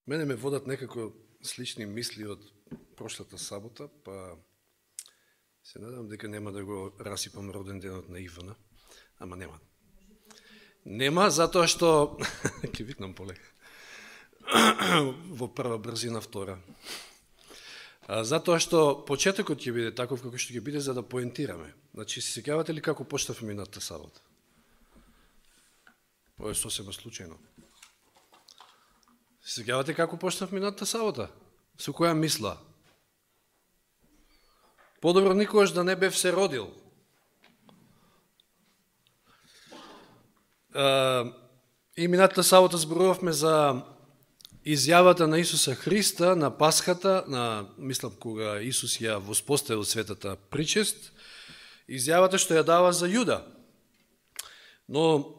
Мене ме водат некако слични мисли од прошлата сабота, па се надам дека нема да го расипам роден денот на Ивана, ама нема. Нема, затоа што, ќе викнам полека, во прва брзина втора. Затоа што почетокот ќе биде таков како што ќе биде за да поентираме. Значи, се сеќавате ли како почнавме минатата сабота? Ова е сосема случајно. Се сеќавате како почнав минатата сабота? Со која мисла? Подобро никогаш да не бев се родил. И минатата сабота зборувавме за изјавата на Исуса Христа на Пасхата, мислам кога Исус ја воспоставил светата причест, изјавата што ја дава за Јуда. Но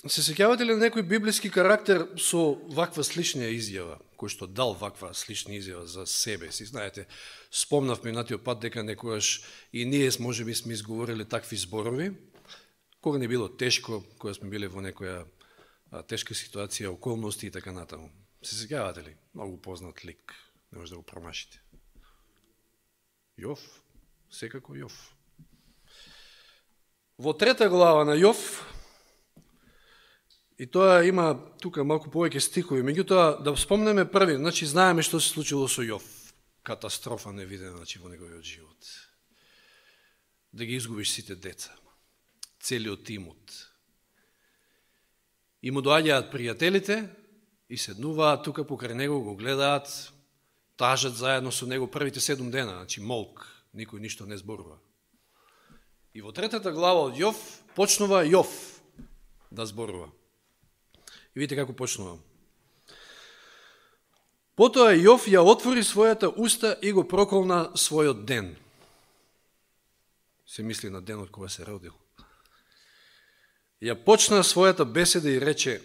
се сеќавате ли на некој библиски карактер со ваква слична изјава, кој што дал ваква слична изјава за себе си? Знаете, спомнав минатиот пат дека некогаш и ние можеби сме изговорили такви зборови, кога не било тешко, кога сме биле во некоја тешка ситуација, околности и така натаму. Се сеќавате ли? Многу познат лик, не може да го промашите. Јов, секако Јов. Во 3 глава на Јов, и тоа има тука малку повеќе стихови, меѓутоа да спомнеме први, значи знаеме што се случило со Јов. Катастрофа невидена, значи, во неговиот живот. Да ги изгубиш сите деца, целиот имот. И му доаѓаат пријателите и седнуваат тука покрај него, го гледаат, тажат заедно со него првите 7 дена, значи молк, никој ништо не зборува. И во 3 глава од Јов почнува Јов да зборува. И видите како почнува. Потоа Јов ја отвори својата уста и го проколна својот ден. Се мисли на денот кога се родил. Ја почна својата беседа и рече: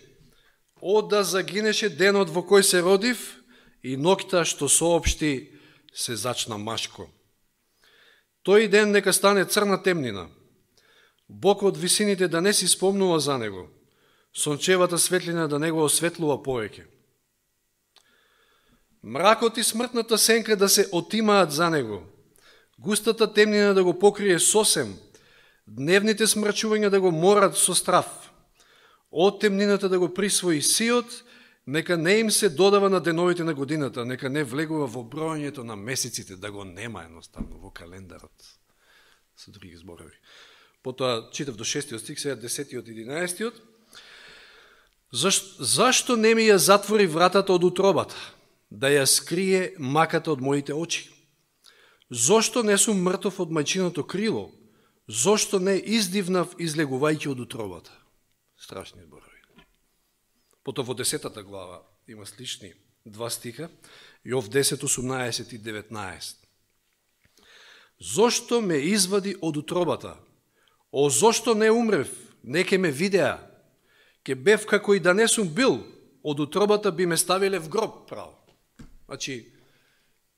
"О, да загинеше денот во кој се родив и ноќта што соопшти се зачна машко. Тој ден нека стане црна темнина. Бог од висините да не си спомнува за него. Сончевата светлина да не го осветлува повеќе. Мракот и смртната сенка да се отимаат за него. Густата темнина да го покрие сосем. Дневните смрачувања да го морат со страв. Од темнината да го присвои сиот, нека не им се додава на деновите на годината, нека не влегува во бројањето на месеците, да го нема едноставно во календарот." Со други зборови. Потоа читав до 6 стих, сега 10 од 11. Зашто не ми ја затвори вратата од утробата, да ја скрие маката од моите очи? Зошто не сум мртов од мајчиното крило? Зошто не издивнав излегувајќи од утробата? Страшни зборови. Потоа во 10 глава има слични 2 стиха, Јов 10, 18 и 19. Зошто ме извади од утробата? О, зошто не умрев? Не ке ме видеа. Ке бев како и да не сум бил, од утробата би ме ставиле в гроб, право. Значи,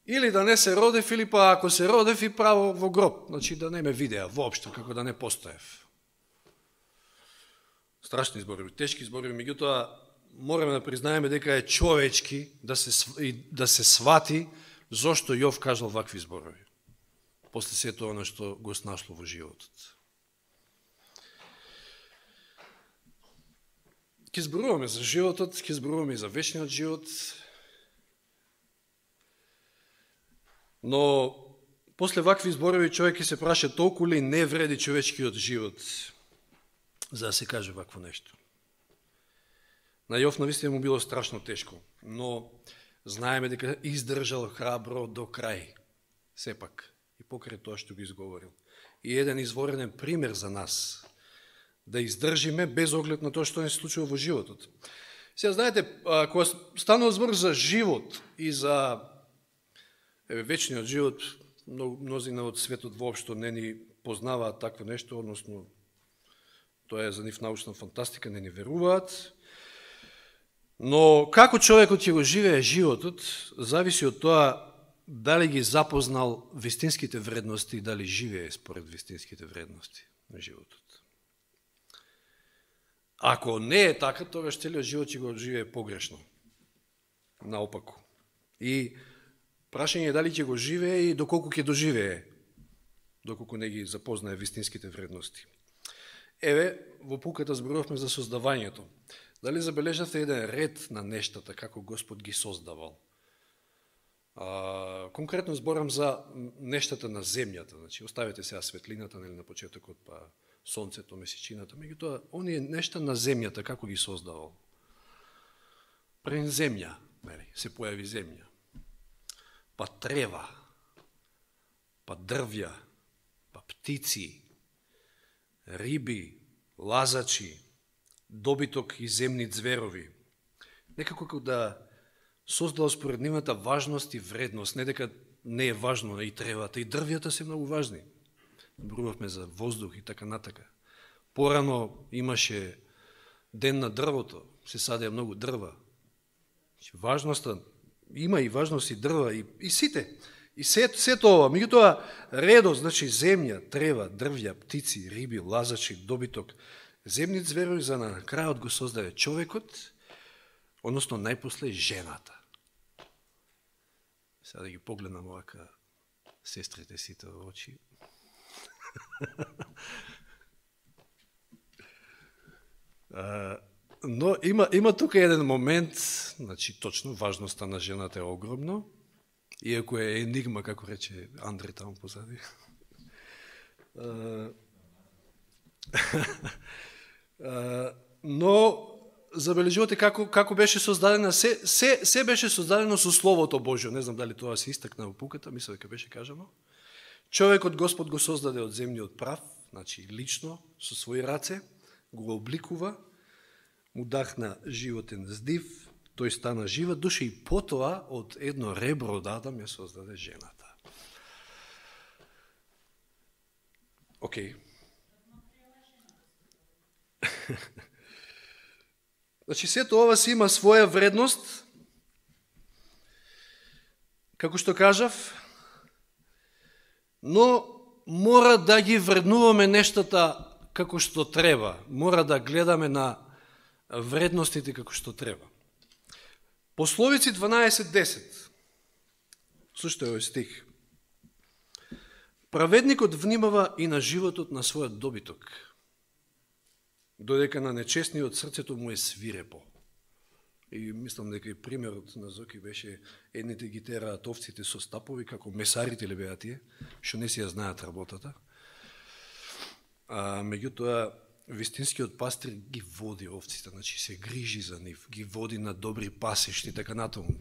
или да не се родев, или па ако се родев и право во гроб, значи да не ме видеа воопшто, како да не постоев. Страшни зборови, тешки зборови, меѓутоа мораме да признаеме дека е човечки да се свати зошто Јов кажал вакви зборови. После сето оно што го снашло во животот. Ке зборуваме за животот, ке зборуваме и за вечниот живот, но после вакви зборови човек ќе се праша толку ли не вреди човечкиот живот за да се каже вакво нешто. На Јов навистина му било страшно тешко, но знаеме дека издржал храбро до крај, сепак, и покрај тоа што го изговорил. И еден изворенен пример за нас, да издржиме без оглед на тоа што не се случува во животот. Сега, знаете, кога станува збор за живот и за вечниот живот, мнозина од светот воопшто не ни познаваат такво нешто, односно, тоа е за нив научна фантастика, не ни веруваат. Но како човекот ќе го живее животот, зависи од тоа дали ги запознал вистинските вредности и дали живее според вистинските вредности на животот. Ако не е така, тогаш целиот живот ќе го живее погрешно. наопаку. И прашање е дали ќе го живее и доколку ќе доживее, доколку не ги запознае вистинските вредности. Еве, во пуката зборувавме за создавањето. Дали забележавте еден ред на нештата, како Господ ги создавал? Конкретно зборам за нештата на земјата. Значи, оставете сега светлината, нели, на почетокот, па сонцето, месечината. Меѓутоа, оние нешта на земјата, како ги создавал? Пред земја, се појави земја. Па трева, па дрвја, па птици, риби, лазачи, добиток и земни зверови. Некако како да создал според нивната важност и вредност, не дека не е важно и тревата, и дрвјата се многу важни. Зборувавме за воздух и така натака. Порано имаше ден на дрвото, се садеа многу дрва. Важноста, има и важност и дрва, и сите. И сето ова, меѓутоа редот, значи земја, трева, дрвја, птици, риби, лазачи, добиток, земни зверови, за на крајот го создаде човекот, односно најпосле жената. Сега да ги погледнам овака сестрите сите во очи. Но има тука еден момент, значи точно важноста на жената е огромно, иако е енигма, како рече Андре таму позади. Но забележувате како беше создадена, се беше создадено со Словото Божјо. Не знам дали тоа се истакна во пуката, мислам дека беше кажано. Човекот Господ го создаде од земниот прав, значи лично, со своји раце, го обликува, му дахна животен здив, тој стана жива душа и потоа од едно ребро од Адам ја создаде жената. Океј. Значи, сето ова си има своја вредност, како што кажав, но мора да ги вреднуваме нештата како што треба. Мора да гледаме на вредностите како што треба. Пословици 12.10. Слушате овој стих. Праведникот внимава и на животот на својот добиток, додека на нечестниот срцето му е свирепо. И мислам дека и примерот на Зоки беше едните ги тераат овците со стапови, како месарите ли беа тие, што не си ја знаат работата. Меѓутоа, вистинскиот пастир ги води овците, значи се грижи за нив, ги води на добри пасишти, така натаму.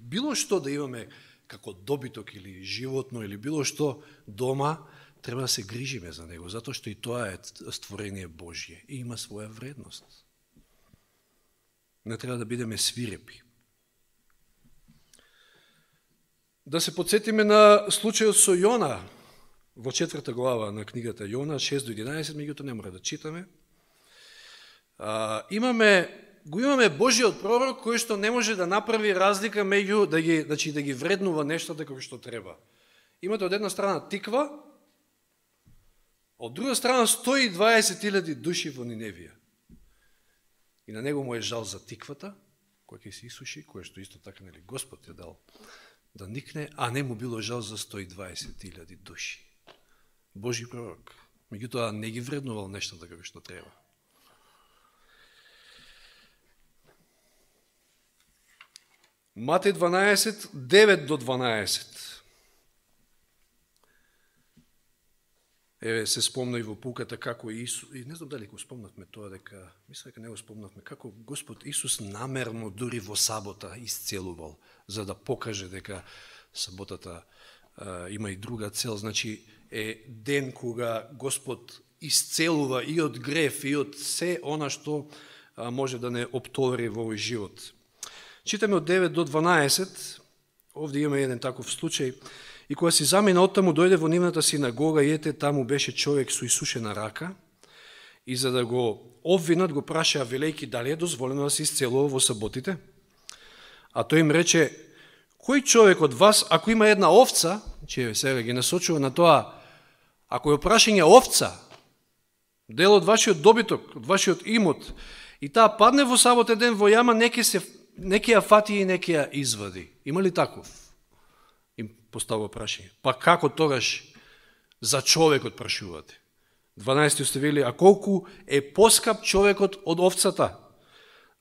Било што да имаме како добиток или животно, или било што дома, треба да се грижиме за него, затоа што и тоа е створение Божје и има своја вредност. Не треба да бидеме свирепи. Да се подсетиме на случајот со Јона, во 4 глава на книгата Јона, 6-11, меѓутоа не мора да читаме. Имаме Божиот пророк кој што не може да направи разлика меѓу да ги вреднува нештата како што треба. Имате од една страна тиква, од друга страна 120.000 души во Ниневија. И на него му е жал за тиквата, која ќе се исуши, која што исто така нели Господ ја дал да никне, а не му било жал за 120.000 души. Божи пророк. Меѓутоа не ги вреднувал нештата како што треба. Матеј 12, 9 до 12. Еве се спомна и во пуката како Исус, и не знам дали го спомнавме тоа, мислам дека не го спомнавме, како Господ Исус намерно дури во сабота исцелувал, за да покаже дека саботата има и друга цел, значи е ден кога Господ исцелува и од грев, и од се она што може да не оптовари во овој живот. Читаме од 9 до 12, овде имаме еден таков случај, и кога си замина оттаму, дојде во нивната синагога и ете таму беше човек со исушена рака, и за да го обвинат, го прашаа велејки дали е дозволено да се исцелува во саботите. А тој им рече, кој човек од вас, ако има една овца, че сега ги насочува на тоа, ако е прашање овца, дел од вашиот добиток, од вашиот имот, и таа падне во саботен ден во јама, не ќе се неки ја фати и неки ја извади. Има ли таков? Им поставува прашање. Па како тогаш за човекот прашувате? 12 оставили, а колку е поскап човекот од овцата?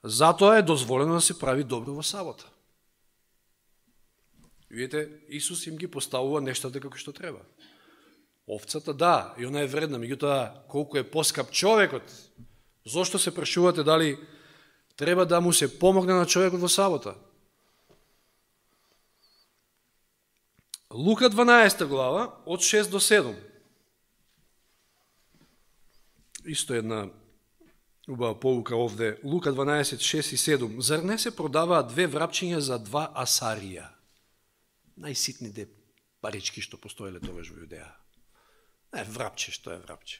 Затоа е дозволено да се прави добро во сабота. Видите, Исус им ги поставува нештата како што треба. Овцата, да, и она е вредна, меѓутоа колку е поскап човекот? Зошто се прашувате дали треба да му се помогне на човекот во сабота? Лука 12 глава, од 6 до 7. Исто една убава полука овде. Лука 12, 6 и 7. Зар не се продаваат 2 врапчиња за 2 асарија? Најситните парички што постоеле тогаш во Јудеја. Не, врапче, што е врапче?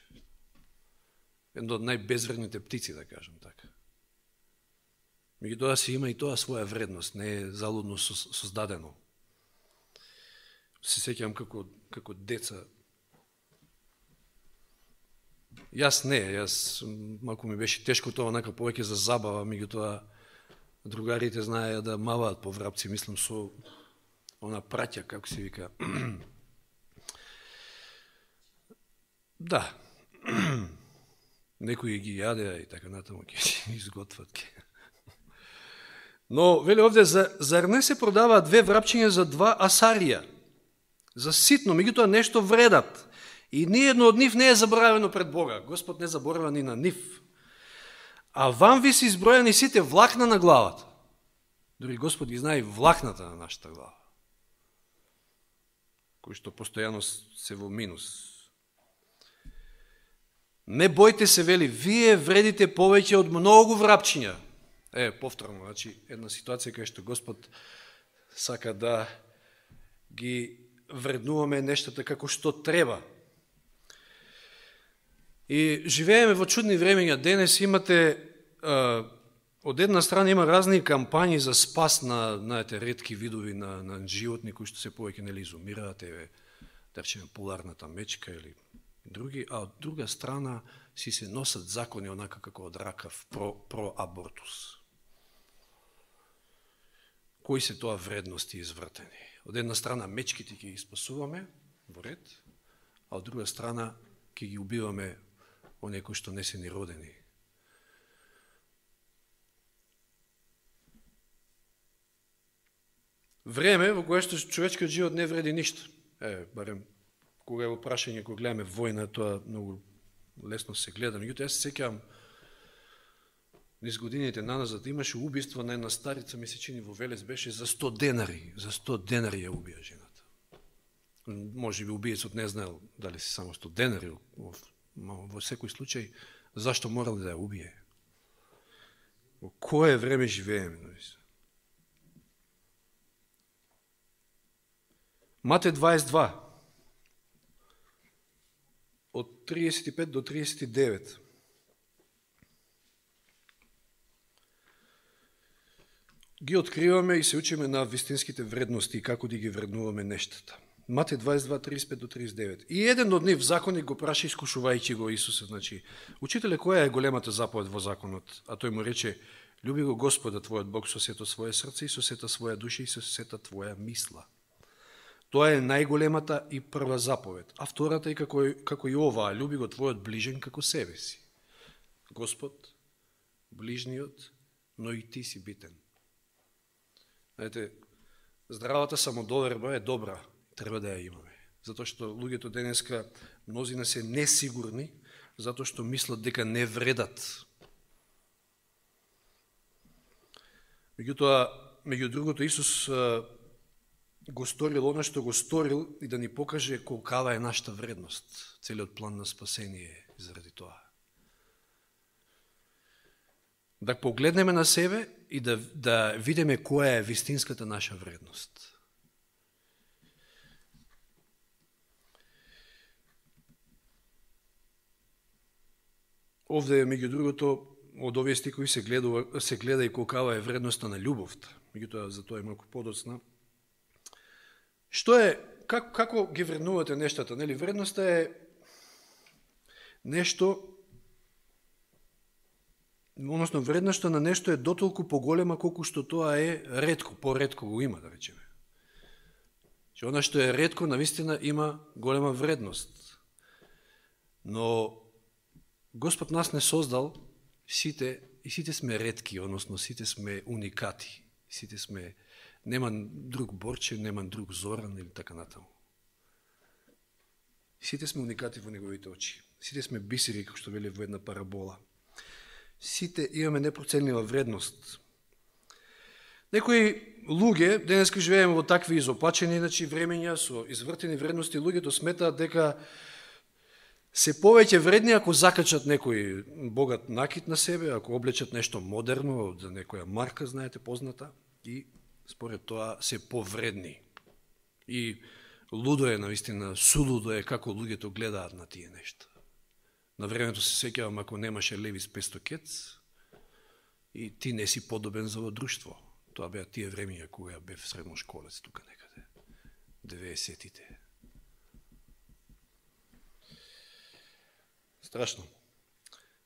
Едно од најбезвредните птици, да кажем така. Меѓутоа си има и тоа своја вредност, не е залудно создадено. Се сеќавам како деца. Јас малку ми беше тешко тоа, онака повеќе за забава, меѓутоа другарите знаеја да маваат по врапци, мислам со она праќа, како се вика. Да. Некои ги јадеа и така натаму ќе се изготват. Но, вели овде, зар не се продаваат 2 врапчиња за 2 асарија? За ситно, меѓутоа нешто вредат. И ниедно од нив не е заборавено пред Бога. Господ не заборава ни на нив. А вам ви се избројани сите влакна на главата. Дори Господ ги знае влакната на нашата глава, кои што постојано се во минус. Не бојте се, вели, вие вредите повеќе од многу врапчиња. Повторно, значи, една ситуација кај што Господ сака да ги вреднуваме нештата како што треба. И живееме во чудни времења. Денес имате, од една страна има разни кампањи за спас на, знаете, ретки видови на животни кои што се повеќе нели изумираат, да речеме поларната мечка или други, а од друга страна си се носат закони онака како од ракав про абортус. Кои се тоа вредности извртени? Од една страна мечките ќе ги спасуваме во ред, а од друга страна ќе ги убиваме оние кои што не се ни родени. Време во кое што човечкиот живот не вреди ништо. Барем кога е во прашање, кога гледаме војна, тоа многу лесно се гледа. Меѓутоа, јас се сеќавам низ годините наназад имаше убиство на една старица, ми се чини во Велес беше за 100 денари. За 100 денари ја убија жената. Може би убиецот не знаел дали се само 100 денари, во секој случај, зашто морал да ја убие? Во кое време живееме? Матеј 22, од 35 до 39. Ги откриваме и се учиме на вистинските вредности и како да ги вреднуваме нештата. Матеј 22, 35 до 39. И еден од нив, законник, го праша искушувајќи го Исуса, значи, учителе, која е големата заповед во законот? А тој му рече, љуби го Господа твојот Бог со сето своје срце и со сета своја душа и со сета твоја мисла. Тоа е најголемата и прва заповед. А втората е како и оваа, љуби го твојот ближен како себе си. Господ, ближниот, но и ти си битен. Знаете, здравата самодоверба е добра, треба да ја имаме. Затоа што луѓето денеска мнозина се несигурни, затоа што мислат дека не вредат. Меѓутоа, меѓу другото, Исус го сторил оно што го сторил и да ни покаже колкава е нашата вредност. Целиот план на спасение заради тоа. Да погледнеме на себе и да видиме која е вистинската наша вредност. Овде, меѓу другото, од овие стихови се гледа и колкава е вредноста на љубовта. Меѓутоа, за тоа е малку подоцна. Што е, како ги вреднувате нештата? Нели, вредноста е нешто односно вредноста на нешто е дотолку поголема колку што тоа е ретко, поретко го има, да речеме. Че она што е ретко, навистина има голема вредност. Но Господ нас не создал сите, и сите сме ретки, односно сите сме уникати. Сите сме, нема друг Борче, нема друг Зоран или така натаму. Сите сме уникати во неговите очи. Сите сме бисери, како што вели во една парабола. Сите имаме непроценлива вредност. Некои луѓе, денеска живееме во такви изопачени, значи времења со извртени вредности, луѓето сметаат дека се повеќе вредни ако закачат некој богат накид на себе, ако облечат нешто модерно, за некоја марка, знаете, позната, и според тоа се повредни. И лудо е, наистина, сулудо е како луѓето гледаат на тие нешта. На времето се сеќавам, ако немаше Левис 500 кец, и ти не си подобен за во друштво. Тоа беа тие времења кога бев средношколец тука некаде, 90-тите. Страшно.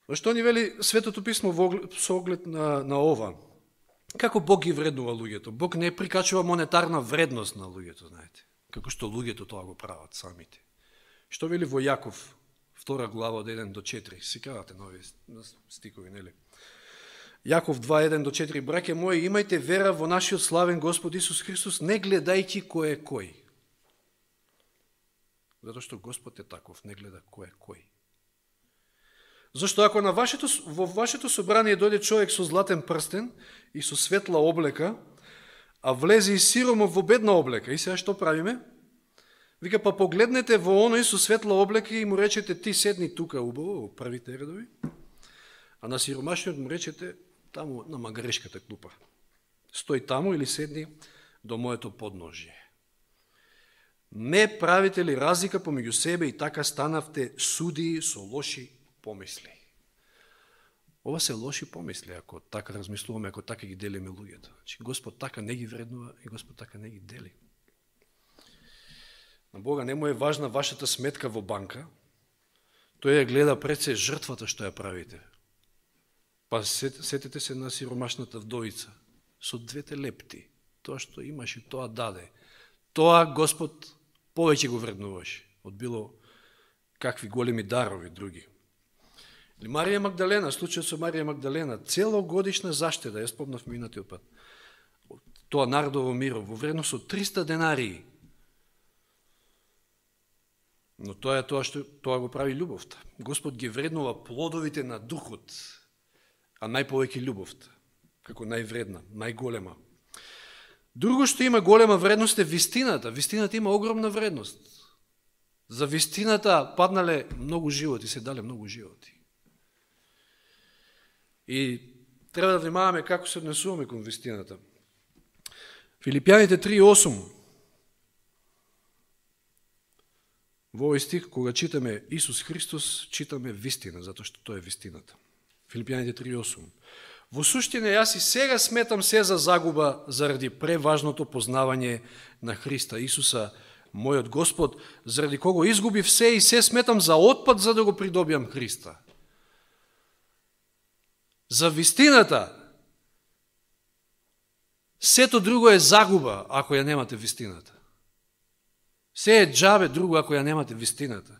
Но што ни вели Светото писмо со оглед на ова? Како Бог ги вреднува луѓето? Бог не прикачува монетарна вредност на луѓето, знаете, како што луѓето тоа го прават самите. Што вели во Јаков, 2 глава од 1 до 4, сикавате на овие стикови, нели? Јаков 2, 1 до 4, браќе мои, имајте вера во нашиот славен Господ Исус Христос, не гледајќи кој е кој. Затоа што Господ е таков, не гледа кој е кој. Зашто ако во вашето собрание дојде човек со златен прстен и со светла облека, а влезе и сиромо во бедна облека, и сега што правиме? Вика, па погледнете во оној со светла облека и му речете, ти седни тука убаво, во првите редови, а на сиромашниот му речете, таму на магарешката клупа. Стој таму или седни до моето подножие. Не правите ли разлика помеѓу себе и така станавте судии со лоши помисли? Ова се лоши помисли, ако така размислуваме, ако така ги делиме луѓето. Значи, Господ така не ги вреднува и Господ така не ги дели. На Бога не му е важна вашата сметка во банка, тој ја гледа пред се жртвата што ја правите. Па сетете се на сиромашната вдовица со 2 лепти. Тоа што имаш и тоа даде. Тоа Господ повеќе го вреднуваше од било какви големи дарови други. Или Марија Магдалена, случајот со Марија Магдалена, целогодишна заштеда, ја спомнав минатиот пат. Тоа нардово миро во вредност од 300 денарии. Но тоа е тоа што тоа го прави љубовта. Господ ги вреднува плодовите на духот, а најповеќе љубовта, како највредна, најголема. Друго што има голема вредност е вистината. Вистината има огромна вредност. За вистината паднале многу животи, се дале многу животи. И треба да внимаваме како се однесуваме кон вистината. Филипјаните 3:8. Во овој стих, кога читаме Исус Христос, читаме вистина, затоа што тоа е вистината. Филипјаните 3:8. Во суштина, јас и сега сметам се за загуба заради преважното познавање на Христа Исуса, мојот Господ, заради кого изгубив се и се сметам за отпад за да го придобиам Христа. За вистината, сето друго е загуба, ако ја немате вистината. Се е џабе друго, ако ја немате вистината.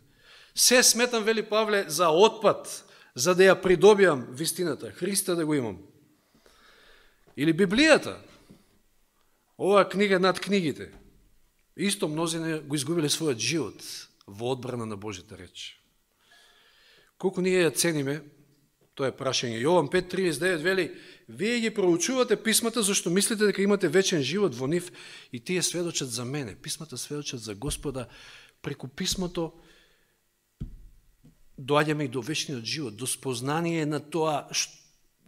Се сметам, вели Павле, за отпад, за да ја придобиам вистината, Христа да го имам. Или Библијата, оваа книга над книгите. Исто мнозина го изгубиле својот живот во одбрана на Божјата реч. Колку ние ја цениме, тоа е прашање. Јован 5:39 вели, вие ги проучувате писмата, зашто мислите дека имате вечен живот во нив и тие сведочат за мене. Писмата сведочат за Господа. Преку писмото доаѓаме и до вечниот живот, до спознание на тоа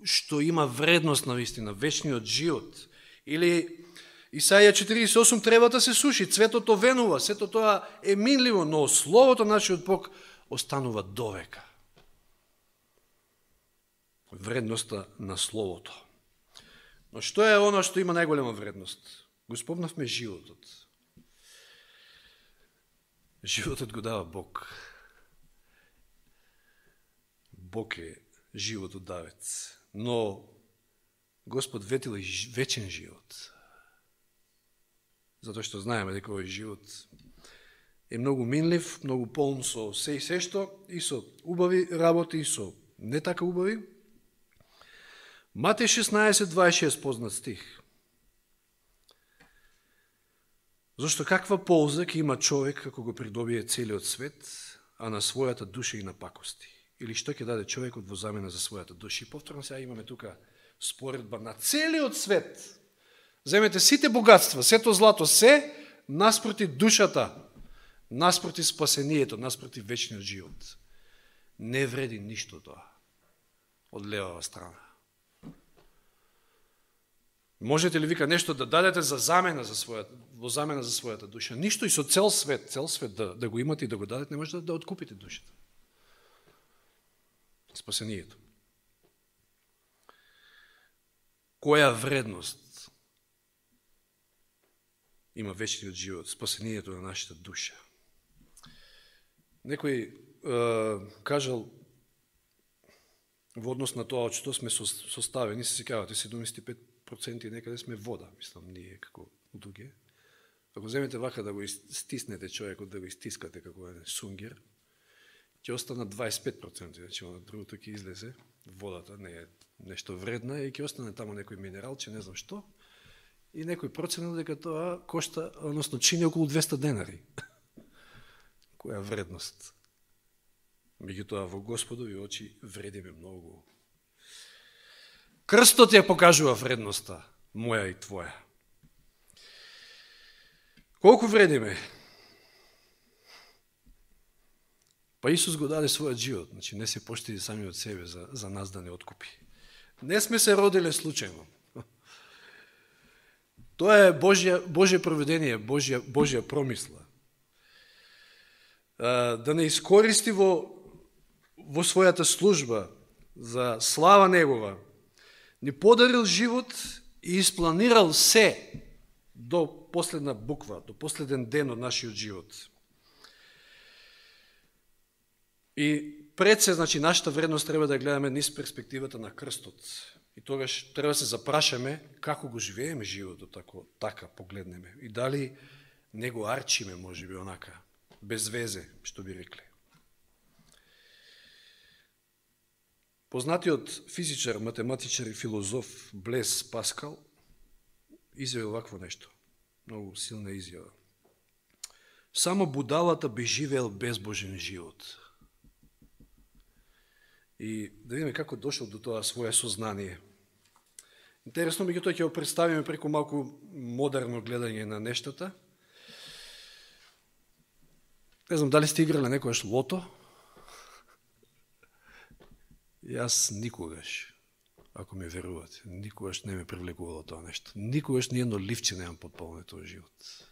што има вредност на вистина, вечниот живот. Или Исаија 48, тревата се суши, цветото венува, сето тоа е минливо, но словото нашиот Бог останува довека. Вредноста на словото. Но што е оно што има најголема вредност? Го спомнавме животот. Животот го дава Бог. Бог е живот од Давид. Но Господ ветил и вечен живот. Затоа што знаеме дека овој живот е многу минлив, многу полн со се и сешто, и со убави работи, и со не така убави. Матеј 16:26 познат стих. Зошто каква полза ќе има човек како го придобие целиот свет, а на својата душа и на пакости? Или што ќе даде човекот во замена за својата душа? И повторно сега имаме тука споредба на целиот свет. Земете сите богатства, сето злато, се наспроти душата, наспроти спасението, наспроти вечниот живот. Не вреди ништо тоа од левава страна. Можете ли вика нешто да дадете за замена за својата душа? Ништо, и со цел свет да го имате и да го дадете, не можете да откупите душата. Спасението. Која вредност има вечниот живот, спасението на нашата душа? Некој кажал во однос на тоа што сме составени, се сеќавате, 75% некаде сме вода, мислам, ние како луѓе. Ако земете вака да го стиснете човекот, да го истискате како еден сунгер, ќе остана 25%, значи на другото ќе излезе водата, не е нешто вредна, и ќе остане таму некој минерал, че не знам што, и некој проценал дека тоа кошта, односно чини околу 200 денари. Која вредност? Меѓутоа во Господови очи вредиме многу. Крстот ја покажува вредноста моја и твоја. Колку вредиме? Па Исус го даде својот живот, значи не се поштеди сами од себе за нас да не откупи. Не сме се родиле случајно. Тоа е Божје провидение, Божја промисла. Да не искористи во својата служба за слава Негова, ни подарил живот и испланирал се до последна буква, до последен ден од нашиот живот. И пред се, значи, нашата вредност треба да гледаме низ перспективата на крстот. И тогаш треба да се запрашаме како го живееме животот, така погледнеме. И дали не го арчиме, може би, онака, без везе, што би рекле. Познатиот физичар, математичар и филозоф Блес Паскал изјавил вакво нешто. Многу силна изјава. Само будалата би живеел безбожен живот. И да видиме како дошол до тоа своје сознание. Интересно, меѓутоа ќе го представиме преку малку модерно гледање на нештата. Не знам дали сте играле некојаш лото. Јас никогаш, ако ми верувате, никогаш не ме привлекувало тоа нешто. Никогаш ни едно ливче немам подполне тој живот.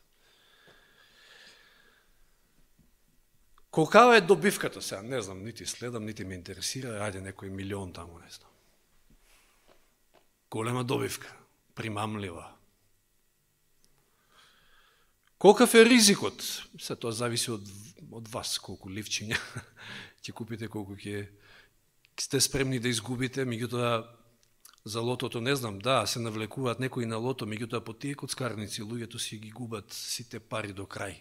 Колкава е добивката сега? Не знам, нити следам, нити ме интересира. Ајде некој милион таму, не знам. Голема добивка, примамлива. Колкав е ризикот? Се тоа зависи од вас, колку ливчиња ќе купите, колку ќе сте спремни да изгубите, меѓутоа за лотото не знам, да, се навлекуваат некои на лото, меѓутоа по тие коцкарници луѓето си ги губат сите пари до крај.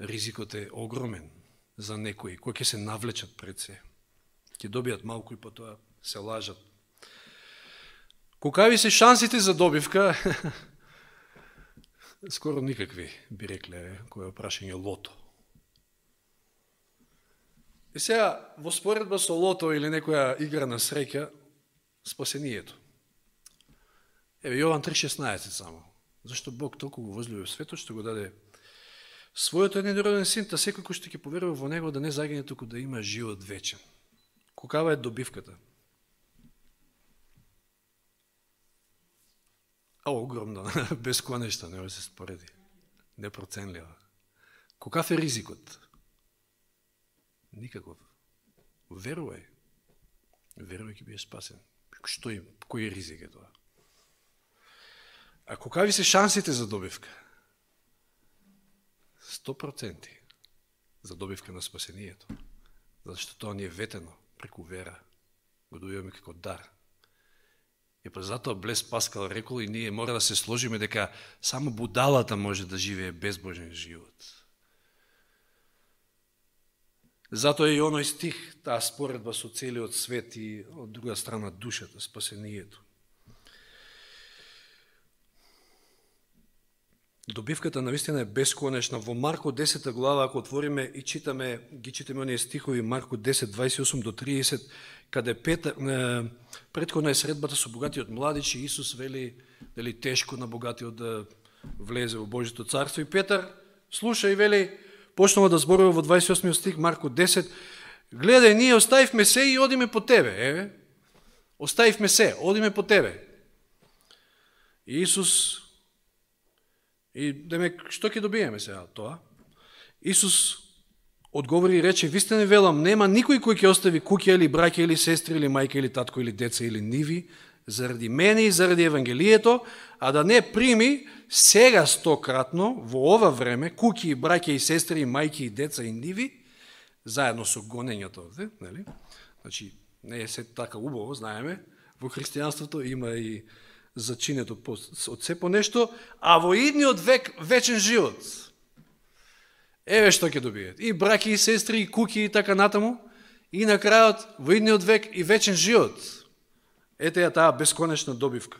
Ризикот е огромен за некои, кои ќе се навлечат пред се. Ќе добијат малку и потоа се лажат. Колкави се шансите за добивка? Скоро никакви, би рекле, кој е прашање лото. И сега, во споредба со лото или некоја игра на среќа, спасението. Еве, Јован 3:16 само. Зашто Бог толку го возлюби светот, што го даде својот единороден син, та секој кој што ќе поверува во него да не загине, туку да има живот вечен. Колкава е добивката? Огромна, бесконечна, не се спореди. Непроценлива. Колкав е ризикот? Никаков. Верувај. Верувај ќе биеш спасен. Кој ризик е тоа? А колкави се шансите за добивка? 100% за добивка на спасението. Зашто тоа ни е ветено преку вера. Го добиваме како дар. И па затоа Блес Паскал рекол и ние мора да се сложиме дека само будалата може да живее безбожен живот. Затоа и оној стих, таа споредба со целиот свет и од друга страна душата, спасението. Добивката навистина е бесконечна. Во Марко 10 глава, ако отвориме и ги читаме оние стихови, Марко 10, 28 до 30, каде предходна е средбата со богатиот младич и Исус вели дали тешко на богатиот да влезе во Божјото царство. И Петар слуша и вели, почнува да зборува во 28 стих, Марко 10, гледај, ние оставивме се и одиме по тебе. Оставивме се, одиме по тебе. И Исус, и демек, што ќе добиеме сега тоа? Исус одговори и рече, вистина велам, нема никој кој ќе остави куќа или браќа или сестри или мајка или татко или деца или ниви заради мене и заради Евангелието, а да не прими сега 100-кратно во ова време куќи и браќа и сестри и мајки и деца и ниви заедно со гонењето, нели? Значи не е се така убаво, знаеме, во христијанството има и зачинето од се по нешто, а во идниот век вечен живот. Еве што ќе добиете. И браќи, и сестри, и куќи, и така натаму. И на крајот, во идниот век и вечен живот. Ете ја таа бесконечна добивка.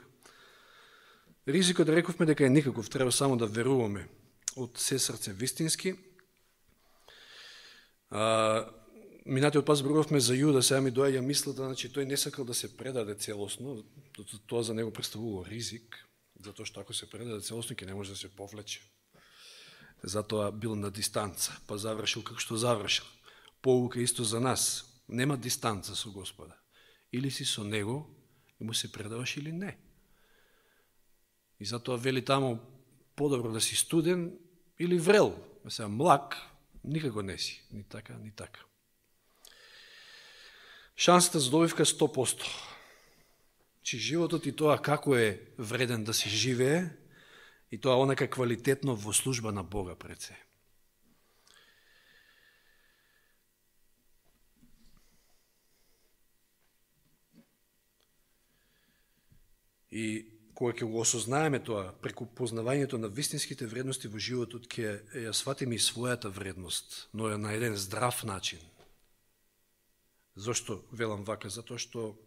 Ризикот рековме дека е никаков, треба само да веруваме од се срце вистински. Минатиот пат зборувавме за Јуда, сега ми доаѓа мислата, значи тој не сакал да се предаде целосно, тоа за него представувало ризик, затоа што ако се предаде целосно, ќе не може да се повлече. Затоа бил на дистанца, па завршил како што завршил. Поука исто за нас, нема дистанца со Господа. Или си со него и му се предаваш или не. И затоа вели таму, подобро да си студен или врел, сега млак, никако не си, ни така, ни така. Шансата за добивка 100%. Че животот и тоа како е вреден да се живее, и тоа онака квалитетно во служба на Бога пред се. И кога ќе го осознаеме тоа, преку познавањето на вистинските вредности во животот, ќе ја сватиме и својата вредност, но на еден здрав начин. Зошто велам вака? Затоа што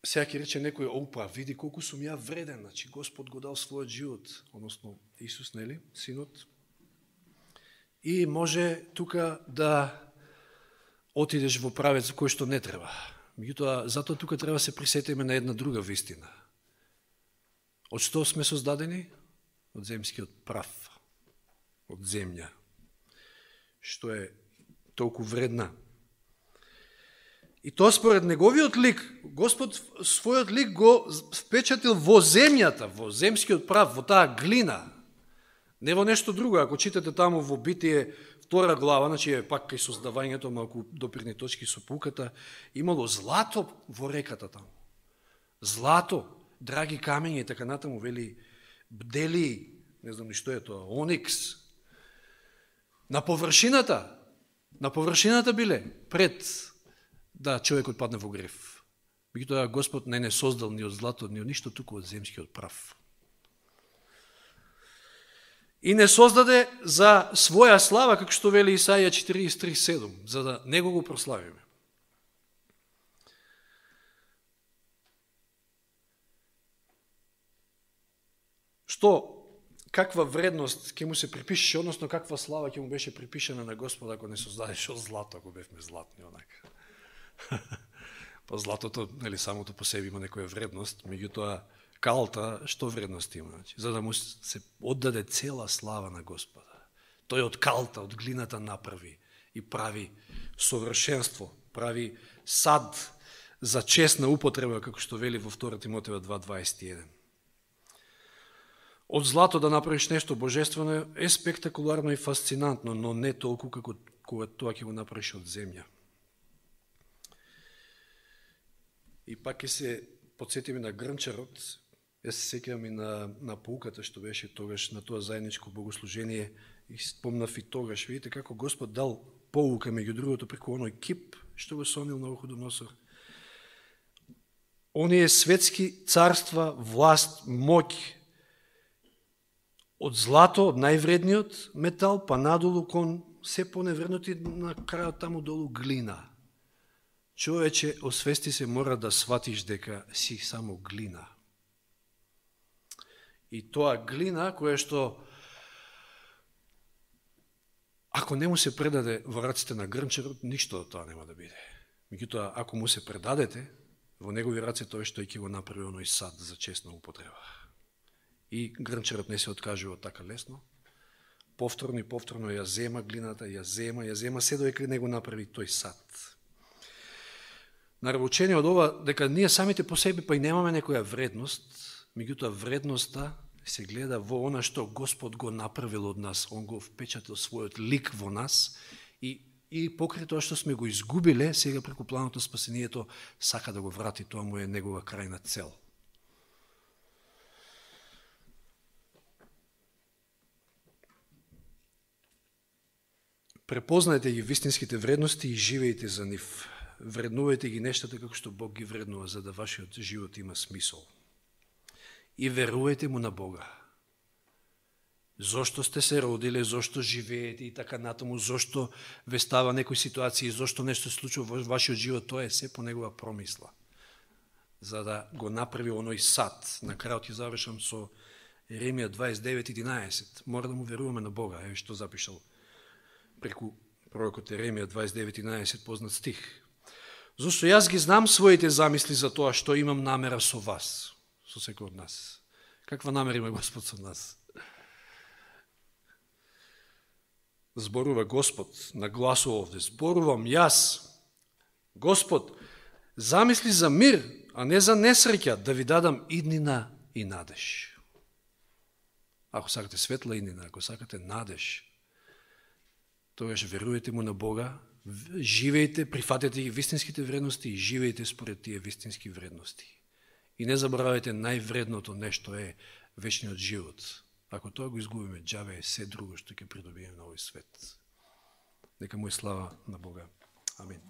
сега ќе рече некој, опа, види колку сум ја вреден, значи Господ го дал својот живот, односно Исус, нели, Синот, и може тука да отидеш во правец кој што не треба. Меѓутоа, затоа тука треба се присетиме на една друга вистина. Од што сме создадени? Од земскиот прав, од земја, што е толку вредна. И тоа според неговиот лик, Господ својот лик го впечатил во земјата, во земскиот прав, во таа глина. Не во нешто друго. Ако читате таму во Битие 2 глава, значи е пак кај создавањето, малку допирни точки со пуката, имало злато во реката таму. Злато, драги камења и така натаму, вели бдели, не знам ни што е тоа, оникс. На површината биле пред да човекот падне во грев. Меѓутоа Господ не создал ни од злато, ни од ништо, туку од земскиот прав. И не создаде за своја слава, како што вели Исаија 43:7, за да него го прославиме. Каква вредност ќе му се припишеше, односно каква слава ќе му беше припишена на Господа ако не создадеше од злато, ако бевме златни онака. Па златото, нели, самото по себе има некоја вредност, меѓутоа калта што вредност има? За да му се оддаде цела слава на Господа. Тој од калта, од глината направи и прави совршенство, прави сад за честна употреба, како што вели во 2 Тимотеја 2:21. Од злато да направиш нешто божествено е спектакуларно и фасцинантно, но не толку како кога тоа ќе го направиш од земја. И пак ќе се подсетиме на Грнчарот, јас се сеќавам и на поуката што беше тогаш на тоа заедничко богослужение и спомнав и тогаш, видите како Господ дал поука, меѓу другото, преку оној кип, што го сонил на Навуходоносор. Оние светски царства, власт, моќ, од злато, од највредниот метал, па надолу кон се поневредноти, на крајот таму долу глина. Човече, освести се, мора да сватиш дека си само глина. И тоа глина, која што, ако не му се предаде во раците на грмчарот, ништо од тоа нема да биде. Меѓутоа, ако му се предадете, во негови раце тој што ќе го направи оној сад за честна употреба. И грмчарот не се откажува така лесно. Повторно и повторно ја зема глината, ја зема, се додека не го направи тој сад. Наравучение од ова, дека ние самите по себе па и немаме некоја вредност, меѓутоа вредноста се гледа во она што Господ го направил од нас, Он го впечатил својот лик во нас и покрај тоа што сме го изгубиле, сега преку планот на спасението сака да го врати, тоа му е негова крајна цел. Препознајте ги вистинските вредности и живеете за нив. Вреднувајте ги нештата како што Бог ги вреднува, за да вашиот живот има смисол. И верувајте му на Бога. Зошто сте се родиле, зошто живеете и така натаму, зошто ве става некои ситуации, зошто нешто се случува во вашиот живот, тоа е се по негова промисла. За да го направи оној сад. На крајот ќе завршам со Еремија 29:11. Мора да му веруваме на Бога, еве што запишал преку пророкот Еремија 29:11, познат стих. Зошто јас ги знам своите замисли за тоа што имам намера со вас, со секој од нас. Каква намера има Господ со нас? Зборува Господ, нагласува овде, зборувам јас, Господ, замисли за мир, а не за несреќа, да ви дадам иднина и надеж. Ако сакате светла иднина, ако сакате надеж, тогаш веруете му на Бога, живеете, прифатете ги вистинските вредности и живеете според тие вистински вредности. И не заборавајте, највредното нешто е вечниот живот. Ако тоа го изгубиме, џаве е се друго што ќе придобиеме на овој свет. Нека му е слава на Бога. Амин.